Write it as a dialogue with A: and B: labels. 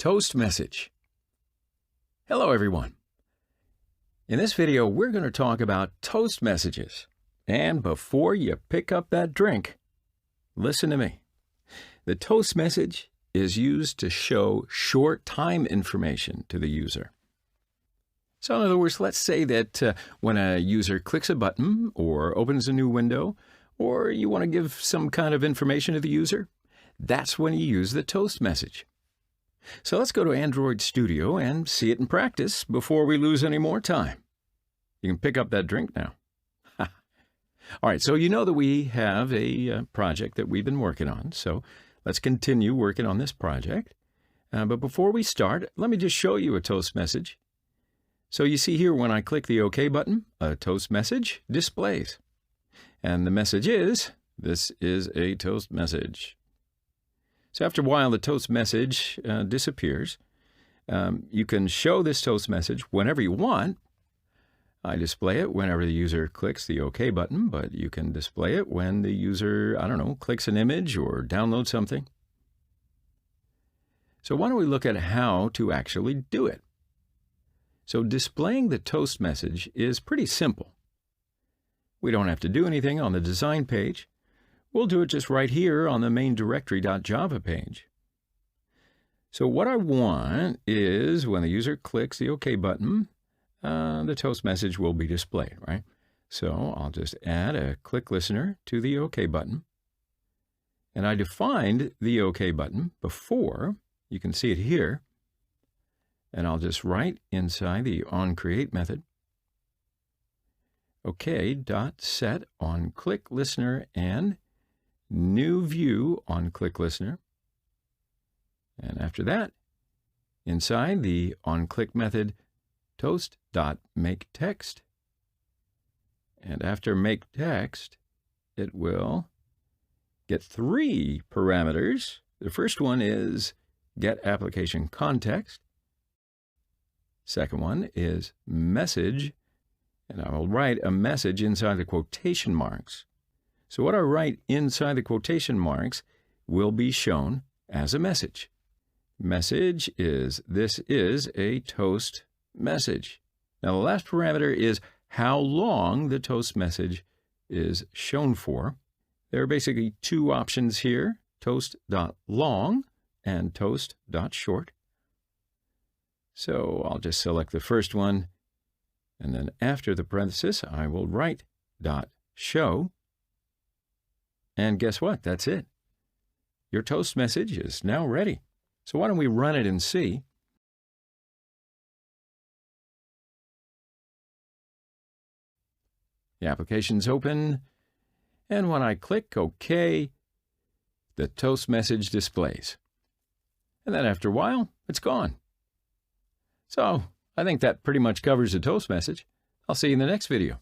A: Toast message. Hello everyone. In this video, we're going to talk about toast messages. And before you pick up that drink, listen to me. The toast message is used to show short time information to the user. So in other words, let's say that when a user clicks a button or opens a new window, or you want to give some kind of information to the user, that's when you use the toast message. So let's go to Android Studio and see it in practice before we lose any more time. You can pick up that drink now. All right, so you know that we have a project that we've been working on, so let's continue working on this project. But before we start, let me just show you a toast message. So you see here when I click the OK button, a toast message displays. And the message is, this is a toast message. So after a while, the toast message disappears. You can show this toast message whenever you want. I display it whenever the user clicks the OK button, but you can display it when the user, clicks an image or downloads something. So why don't we look at how to actually do it? So displaying the toast message is pretty simple. We don't have to do anything on the design page. We'll do it just right here on the main directory.java page. So what I want is when the user clicks the OK button, the toast message will be displayed, right? So I'll just add a click listener to the OK button. And I defined the OK button before. You can see it here. And I'll just write inside the onCreate method, OK.set on click listener and new view on click listener. And after that, inside the onClick method, toast.makeText. And after makeText, it will get three parameters. The first one is getApplicationContext. Second one is message, and I will write a message inside the quotation marks. So what I write inside the quotation marks will be shown as a message. Message is, this is a toast message. Now the last parameter is how long the toast message is shown for. There are basically two options here, toast.long and toast.short. So I'll just select the first one, and then after the parenthesis, I will write .show. And guess what? That's it. Your toast message is now ready. So why don't we run it and see? The application's open, and when I click OK, the toast message displays. And then after a while, it's gone. So I think that pretty much covers the toast message. I'll see you in the next video.